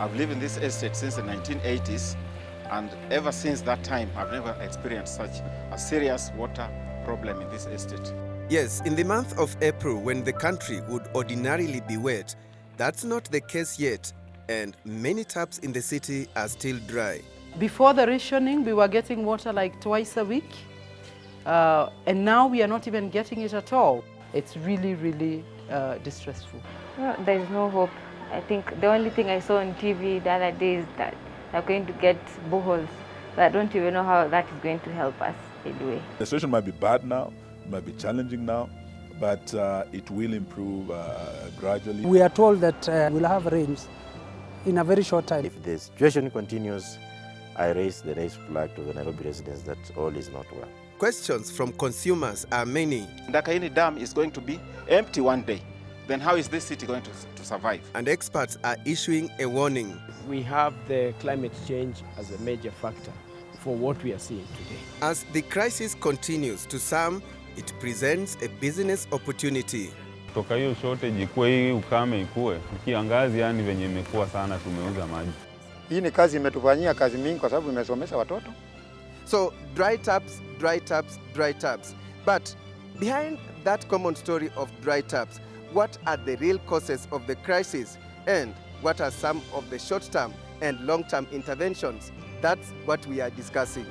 I've lived in this estate since the 1980s, and ever since that time, I've never experienced such a serious water problem in this estate. Yes, in the month of April, when the country would ordinarily be wet, that's not the case yet, and many taps in the city are still dry. Before the rationing, we were getting water like twice a week, and now we are not even getting it at all. It's really, really distressful. Well, there is no hope. I think the only thing I saw on TV the other day is that they're going to get boreholes, but I don't even know how that is going to help us anyway. The situation might be bad now, it might be challenging now, but it will improve gradually. We are told that we'll have rains in a very short time. If the situation continues, I raise the raised flag to the Nairobi residents that all is not well. Questions from consumers are many. Ndakaini Dam is going to be empty one day. Then how is this city going to survive? And experts are issuing a warning. We have the climate change as a major factor for what we are seeing today. As the crisis continues, to some, it presents a business opportunity. Toka hiyo shortage ikuwe, hii ukame ikuwe, kiangazi yani venye imekuwa sana, tumeuza maji. Hii ni kazi imetufanyia kazi mingi kwa sababu imesomesha watoto. So dry taps, dry taps, dry taps. But behind that common story of dry taps, what are the real causes of the crisis, and what are some of the short-term and long-term interventions? That's what we are discussing.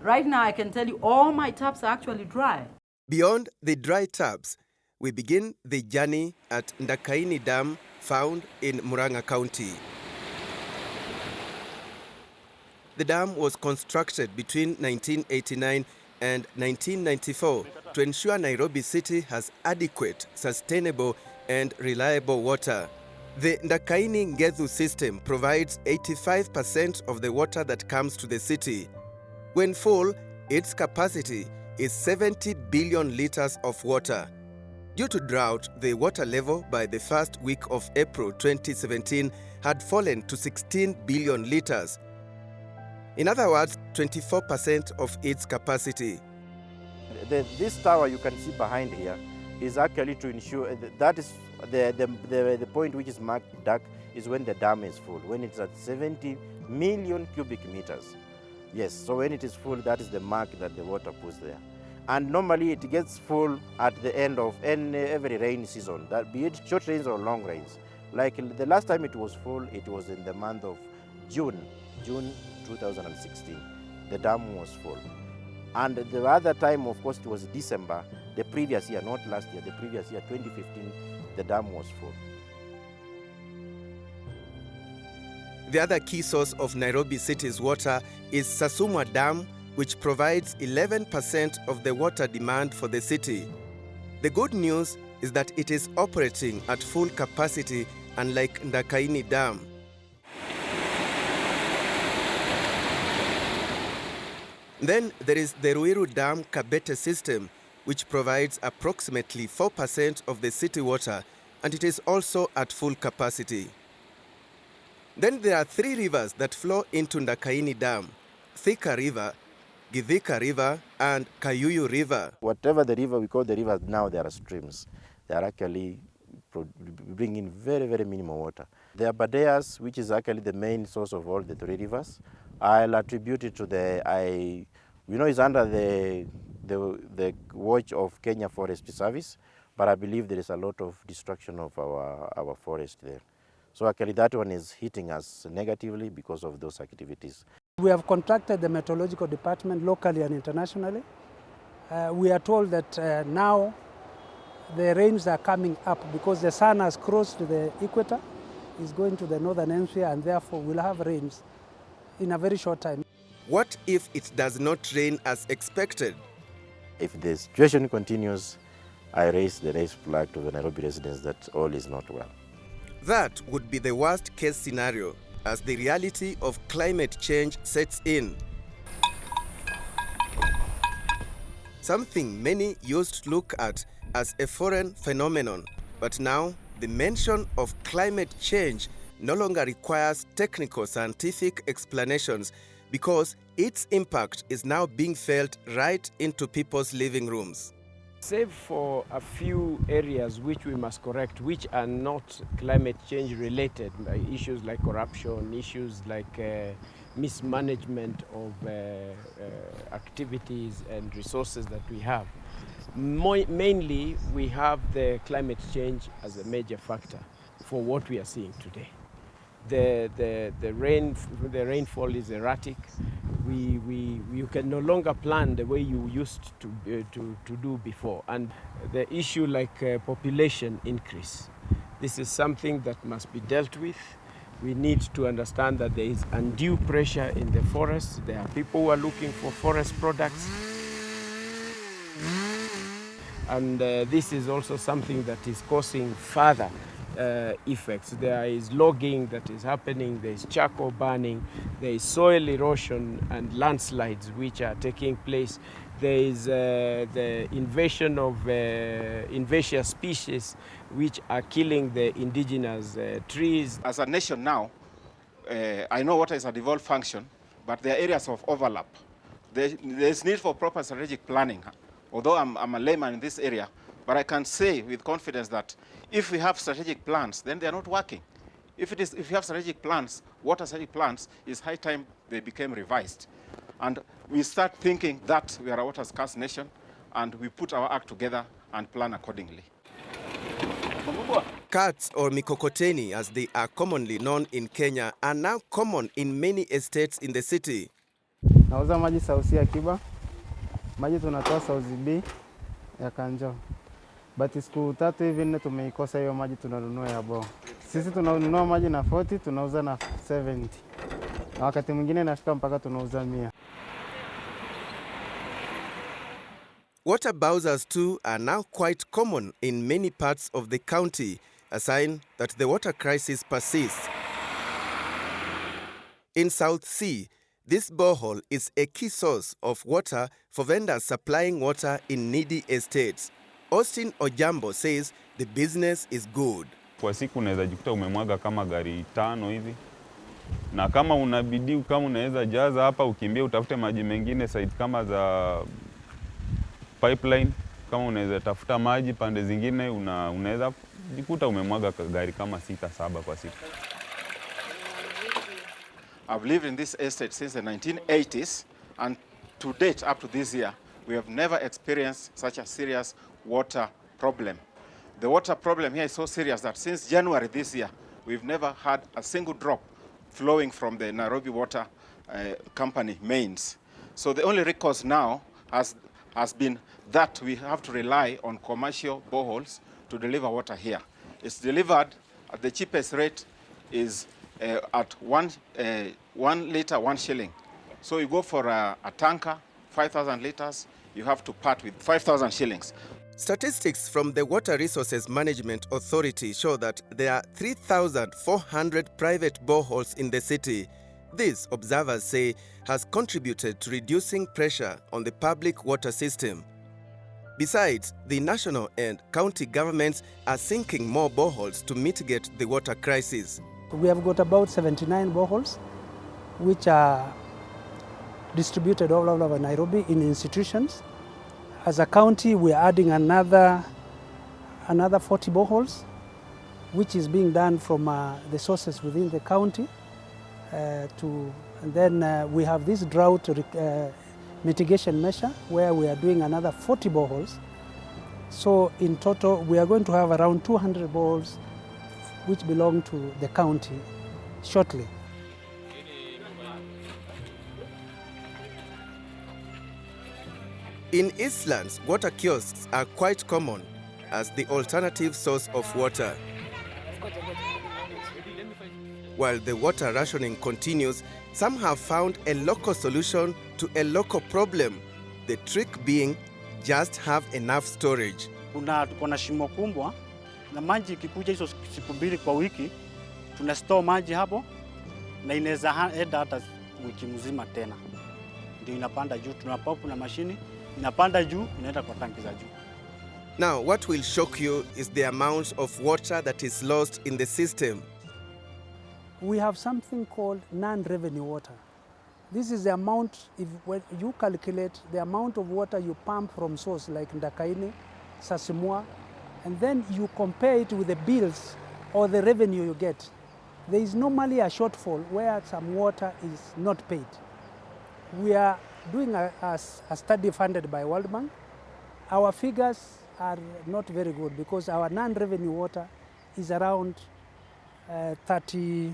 Right now, I can tell you all my taps are actually dry. Beyond the dry taps, we begin the journey at Ndakaini Dam, found in Murang'a County. The dam was constructed between 1989 and 1994 to ensure Nairobi City has adequate, sustainable and reliable water. The Ndakaini Ngethu system provides 85% of the water that comes to the city. When full, its capacity is 70 billion liters of water. Due to drought, the water level by the first week of April 2017 had fallen to 16 billion liters. In other words, 24% of its capacity. This tower you can see behind here is actually to ensure that is the point which is marked dark is when the dam is full, when it's at 70 million cubic meters. Yes, so when it is full, that is the mark that the water puts there. And normally it gets full at the end of every rain season, that be it short rains or long rains. Like the last time it was full, it was in the month of June 2016. The dam was full. And the other time, of course, it was December, the previous year, not last year, the previous year, 2015, the dam was full. The other key source of Nairobi City's water is Sasumwa Dam, which provides 11% of the water demand for the city. The good news is that it is operating at full capacity, unlike Ndakaini Dam. Then there is the Ruiru Dam Kabete system, which provides approximately 4% of the city water, and it is also at full capacity. Then there are three rivers that flow into Ndakaini Dam: Thika River, Githika River, and Kayuyu River. Whatever the river, we call the rivers now, there are streams. They are actually bringing very, very minimal water. The Abadeas, which is actually the main source of all the three rivers, I'll attribute it to it's under the watch of Kenya Forest Service, but I believe there is a lot of destruction of our forest there. So actually that one is hitting us negatively because of those activities. We have contacted the meteorological department locally and internationally. We are told that now the rains are coming up because the sun has crossed the equator, is going to the northern hemisphere, and therefore we'll have rains in a very short time. What if it does not rain as expected? If the situation continues, I raise the raised flag to the Nairobi residents that all is not well. That would be the worst case scenario, as the reality of climate change sets in. Something many used to look at as a foreign phenomenon, but now the mention of climate change no longer requires technical scientific explanations, because its impact is now being felt right into people's living rooms. Save for a few areas which we must correct, which are not climate change related, issues like corruption, issues like mismanagement of activities and resources that we have. Mainly, we have the climate change as a major factor for what we are seeing today. The rainfall is erratic. You can no longer plan the way you used to do before. And the issue like population increase. This is something that must be dealt with. We need to understand that there is undue pressure in the forests. There are people who are looking for forest products. And this is also something that is causing further effects. There is logging that is happening, there is charcoal burning, there is soil erosion and landslides which are taking place. There is the invasion of invasive species which are killing the indigenous trees. As a nation now, I know water is a devolved function, but there are areas of overlap. There's need for proper strategic planning. Although I'm a layman in this area, but I can say with confidence that if we have strategic plans, then they are not working. If you have strategic plans, water strategic plans, it's high time they became revised. And we start thinking that we are a water scarce nation, and we put our act together and plan accordingly. Carts or mikokoteni, as they are commonly known in Kenya, are now common in many estates in the city. Nauza maji sausi ya Kiba. Maji tunatoa sauzi B ya Kanjo. But siku 3 hivi 4 tumeikosa hiyo maji tunanunua ya bo. Sisi tunanunua maji na 40, tunauza na 70. Na wakati mwingine nafika mpaka tunauza 100. Water bowsers too are now quite common in many parts of the county, a sign that the water crisis persists. In South Sea, this borehole is a key source of water for vendors supplying water in needy estates. Austin Ojambo says the business is good. Kwa siku unaweza jikuta umemwaga kama gari 5 hivi. Na kama unabidi kama unaweza jaza hapa ukimbia utafute maji mengine side kama za pipeline, kama unaweza tafuta maji pande zingine unaweza jikuta umemwaga gari kama 6-7 kwa siku. I've lived in this estate since the 1980s, and to date, up to this year, we have never experienced such a serious water problem. The water problem here is so serious that since January this year, we've never had a single drop flowing from the Nairobi Water Company mains. So the only recourse now has been that we have to rely on commercial boreholes to deliver water here. It's delivered at the cheapest rate is at 1 liter, 1 shilling. So you go for a tanker, 5,000 liters, you have to part with 5,000 shillings. Statistics from the Water Resources Management Authority show that there are 3,400 private boreholes in the city. This, observers say, has contributed to reducing pressure on the public water system. Besides, the national and county governments are sinking more boreholes to mitigate the water crisis. We have got about 79 boreholes, which are distributed all over Nairobi in institutions. As a county, we are adding another 40 boreholes, which is being done from the sources within the county. And then we have this drought mitigation measure, where we are doing another 40 boreholes. So in total, we are going to have around 200 boreholes which belong to the county shortly. In Eastlands, water kiosks are quite common as the alternative source of water. While the water rationing continues, some have found a local solution to a local problem. The trick being just have enough storage. Tuko na shimo kubwa na maji ikikuja hizo siku 2 kwa wiki, tuna store maji hapo na inaweza enda hata wiki mzima tena. Ndio inapanda juu, tunapompa na mashini inapanda juu, inaenda kwa tanki za juu. Now, what will shock you is the amount of water that is lost in the system. We have something called non-revenue water. This is the amount, when you calculate the amount of water you pump from source like Ndakaini Sasimua, and then you compare it with the bills or the revenue you get. There is normally a shortfall where some water is not paid. We are doing a study funded by World Bank. Our figures are not very good because our non-revenue water is around 36%.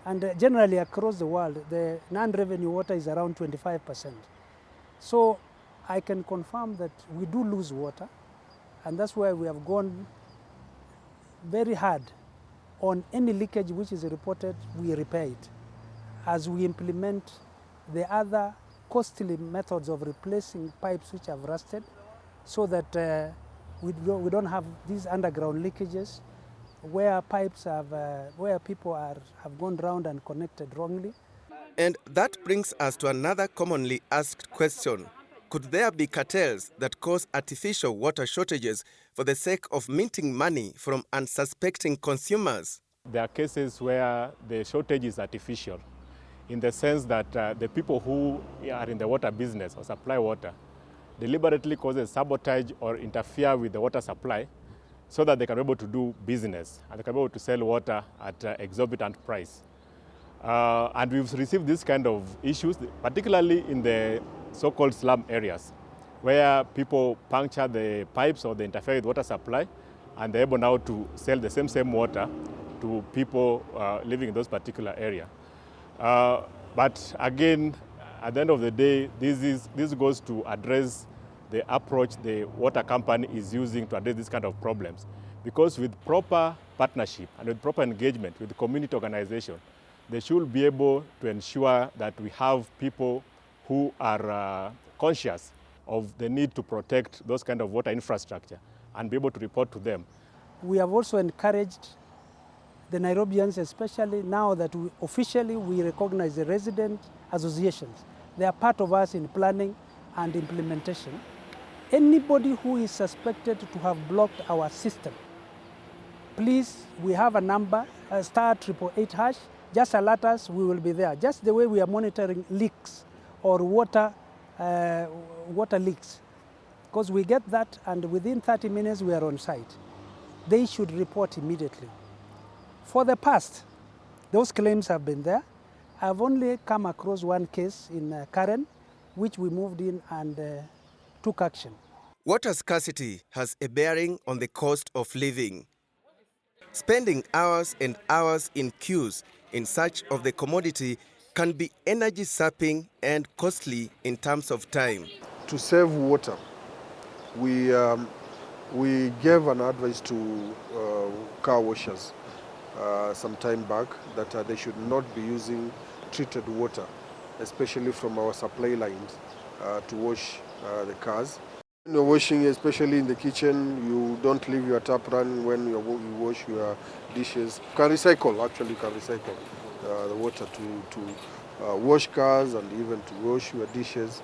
And generally across the world, the non-revenue water is around 25%. So I can confirm that we do lose water, and that's why we have gone very hard on any leakage which is reported, we repair it, as we implement the other costly methods of replacing pipes which have rusted, so that we don't have these underground leakages where pipes have, where people have gone round and connected wrongly. And that brings us to another commonly asked question. Could there be cartels that cause artificial water shortages for the sake of minting money from unsuspecting consumers? There are cases where the shortage is artificial, in the sense that the people who are in the water business or supply water deliberately causes sabotage or interfere with the water supply so that they can be able to do business and they can be able to sell water at exorbitant price. And we've received this kind of issues, particularly in the so-called slum areas, where people puncture the pipes or they interfere with water supply, and they're able now to sell the same water to people living in those particular areas. But again, at the end of the day, this goes to address the approach the water company is using to address this kind of problems. Because with proper partnership and with proper engagement with the community organization, they should be able to ensure that we have people who are conscious of the need to protect those kind of water infrastructure and be able to report to them. We have also encouraged the Nairobians, especially now that officially we recognize the resident associations. They are part of us in planning and implementation. Anybody who is suspected to have blocked our system, please, we have a number, *888#, just alert us, we will be there. Just the way we are monitoring leaks or water leaks. Because we get that, and within 30 minutes we are on site. They should report immediately. For the past, those claims have been there. I've only come across one case in Karen, which we moved in and took action. Water scarcity has a bearing on the cost of living. Spending hours and hours in queues in search of the commodity can be energy sapping and costly in terms of time. To save water, we gave an advice to car washers some time back that they should not be using treated water, especially from our supply lines, to wash the cars. When you're washing, especially in the kitchen, you don't leave your tap running when you wash your dishes. You can recycle the water to wash cars and even to wash your dishes.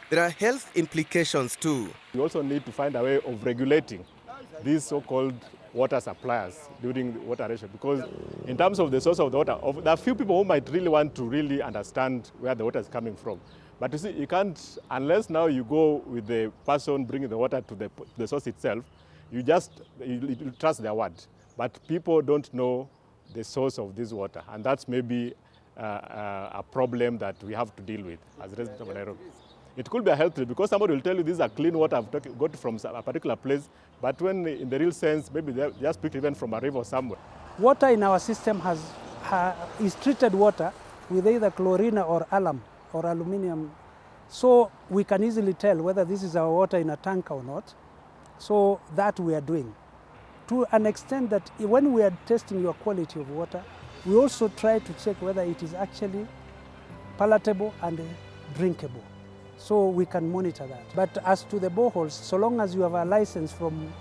There are health implications too. We also need to find a way of regulating these so-called water suppliers during the water ration, because in terms of the source of the water, there are few people who might really want to really understand where the water is coming from. But you see, you can't, unless now you go with the person bringing the water to the source itself, you trust their word. But people don't know the source of this water, and that's maybe a problem that we have to deal with as residents of Nairobi. It could be a health risk, because somebody will tell you this is a clean water I've got from a particular place, but when in the real sense, maybe they just picked even from a river somewhere. Water in our system is treated water with either chlorine or alum or aluminium, so we can easily tell whether this is our water in a tank or not. So that we are doing. To an extent that when we are testing your quality of water, we also try to check whether it is actually palatable and drinkable, so we can monitor that. But as to the boreholes, so long as you have a license from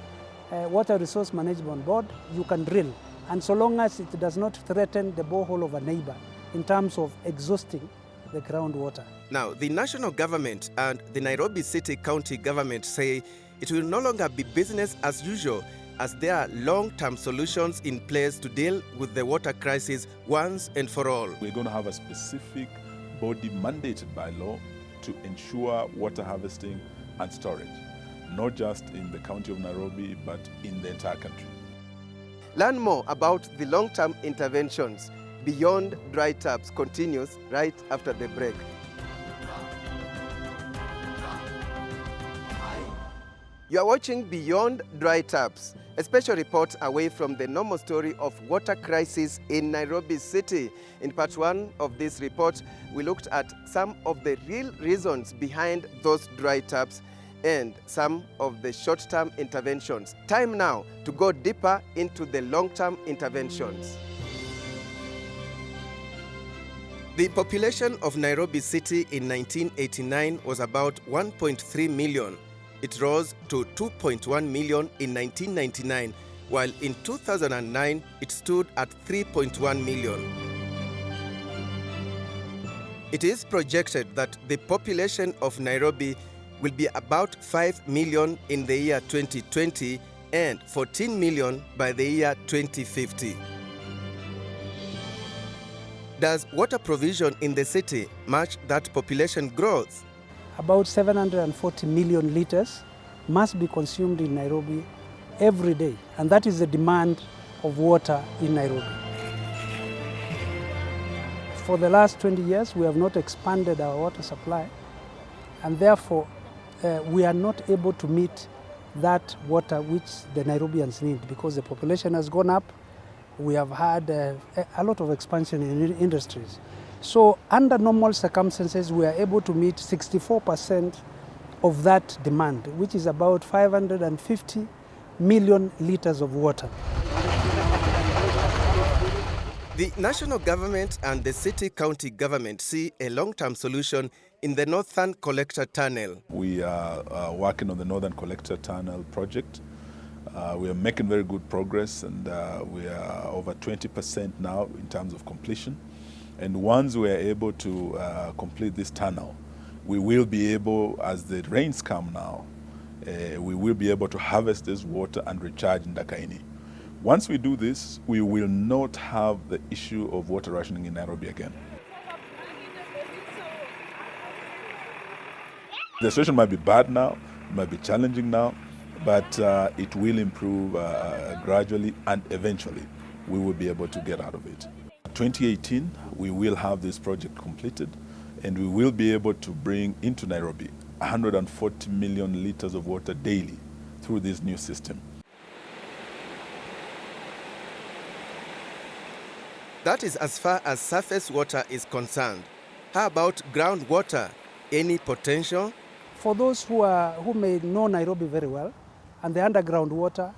Water Resource Management Board, you can drill. And so long as it does not threaten the borehole of a neighbor in terms of exhausting the groundwater. Now, the national government and the Nairobi City County government say it will no longer be business as usual, as there are long-term solutions in place to deal with the water crisis once and for all. We're going to have a specific body mandated by law to ensure water harvesting and storage, not just in the county of Nairobi, but in the entire country. Learn more about the long-term interventions beyond dry taps continues right after the break. You are watching Beyond Dry Taps, a special report away from the normal story of water crisis in Nairobi City. In part one of this report, we looked at some of the real reasons behind those dry taps and some of the short-term interventions. Time now to go deeper into the long-term interventions. The population of Nairobi City in 1989 was about 1.3 million. It rose to 2.1 million in 1999, while in 2009 it stood at 3.1 million. It is projected that the population of Nairobi will be about 5 million in the year 2020 and 14 million by the year 2050. Does water provision in the city match that population growth? About 740 million liters must be consumed in Nairobi every day, and that is the demand of water in Nairobi. For the last 20 years, we have not expanded our water supply, and therefore we are not able to meet that water which the Nairobians need, because the population has gone up. We have had a lot of expansion in industries. So under normal circumstances, we are able to meet 64% of that demand, which is about 550 million liters of water. The national government and the city-county government see a long-term solution in the Northern Collector Tunnel. We are working on the Northern Collector Tunnel project. We are making very good progress, and we are over 20% now in terms of completion. And once we are able to complete this tunnel, we will be able, as the rains come now, we will be able to harvest this water and recharge Ndakaini. Once we do this, we will not have the issue of water rationing in Nairobi again. The situation might be bad now, might be challenging now, but it will improve gradually, and eventually we will be able to get out of it. 2018, we will have this project completed, and we will be able to bring into Nairobi 140 million liters of water daily through this new system. That is as far as surface water is concerned. How about groundwater? Any potential? For those who may know Nairobi very well and the underground water,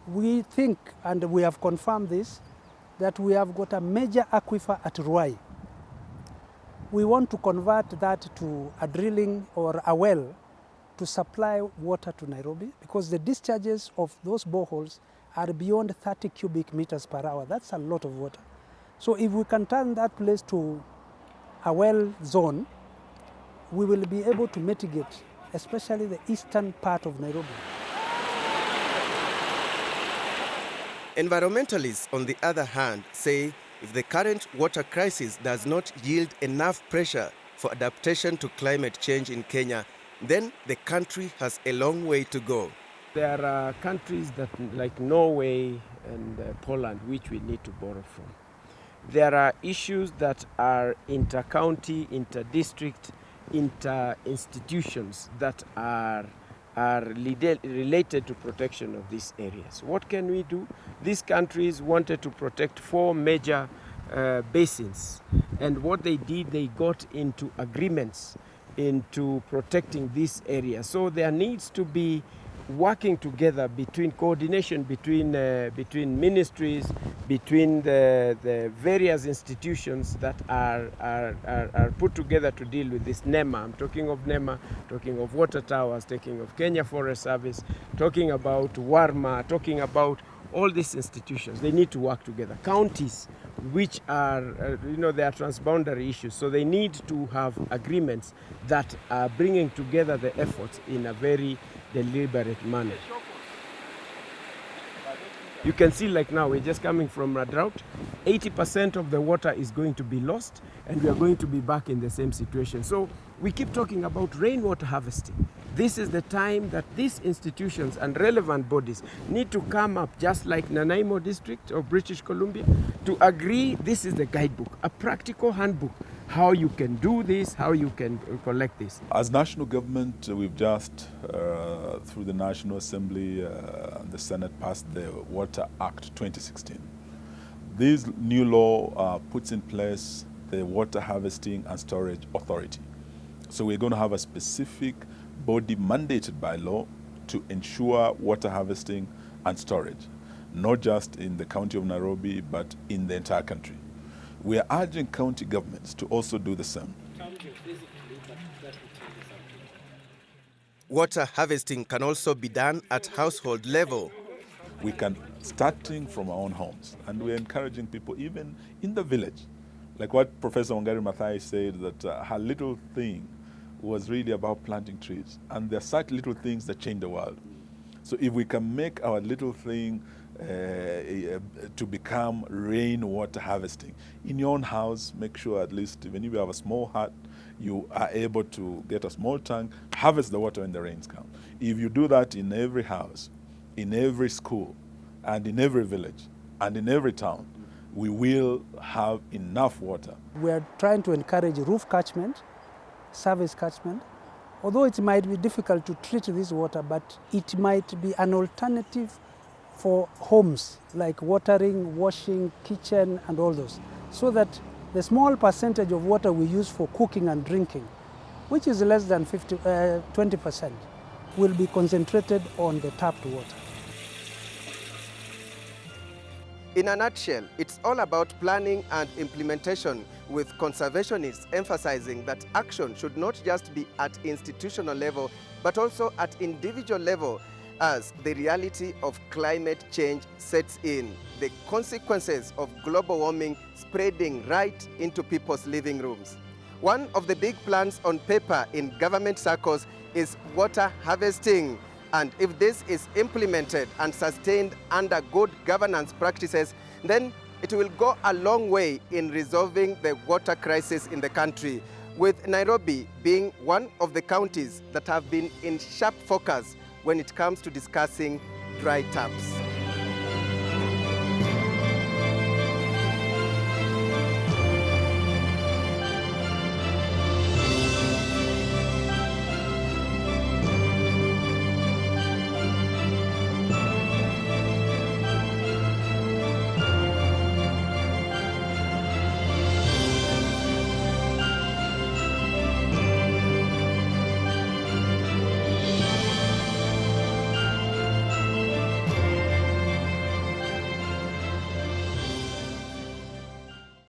we think, and we have confirmed this, that we have got a major aquifer at Ruai. We want to convert that to a drilling or a well to supply water to Nairobi, because the discharges of those boreholes are beyond 30 cubic meters per hour. That's a lot of water. So if we can turn that place to a well zone, we will be able to mitigate, especially the eastern part of Nairobi. Environmentalists, on the other hand, say if the current water crisis does not yield enough pressure for adaptation to climate change in Kenya, then the country has a long way to go. There are countries that, like Norway and Poland, which we need to borrow from. There are issues that are inter-county, inter-district, inter-institutions that are related to protection of these areas. What can we do? These countries wanted to protect 4 major basins, and what they did, they got into agreements into protecting this area. So there needs to be working together, between coordination between ministries, between the various institutions that are put together to deal with this NEMA. I'm talking of NEMA, talking of water towers, talking of Kenya Forest Service, talking about WARMA, talking about all these institutions. They need to work together. Counties, which are, they are transboundary issues, so they need to have agreements that are bringing together the efforts in a very deliberate manner. You can see like now, we're just coming from a drought. 80% of the water is going to be lost, and we are going to be back in the same situation. So we keep talking about rainwater harvesting. This is the time that these institutions and relevant bodies need to come up, just like Nanaimo District of British Columbia, to agree this is the guidebook, a practical handbook, how you can do this, how you can collect this. As national government, we've just, through the National Assembly and the Senate, passed the Water Act 2016. This new law puts in place the Water Harvesting and Storage Authority. So we're going to have a specific body mandated by law to ensure water harvesting and storage, not just in the county of Nairobi, but in the entire country. We are urging county governments to also do the same. Water harvesting can also be done at household level. We can, starting from our own homes, and we're encouraging people even in the village. Like what Professor Wangari Maathai said, that her little thing was really about planting trees. And there are such little things that change the world. So if we can make our little thing to become rainwater harvesting. In your own house, make sure at least even if you have a small hut, you are able to get a small tank, harvest the water when the rains come. If you do that in every house, in every school, and in every village, and in every town, we will have enough water. We are trying to encourage roof catchment, surface catchment. Although it might be difficult to treat this water, but it might be an alternative for homes, like watering, washing, kitchen, and all those, so that the small percentage of water we use for cooking and drinking, which is less than 20%, will be concentrated on the tapped water. In a nutshell, it's all about planning and implementation, with conservationists emphasizing that action should not just be at institutional level, but also at individual level as the reality of climate change sets in, the consequences of global warming spreading right into people's living rooms. One of the big plans on paper in government circles is water harvesting. And if this is implemented and sustained under good governance practices, then it will go a long way in resolving the water crisis in the country, with Nairobi being one of the counties that have been in sharp focus when it comes to discussing dry taps.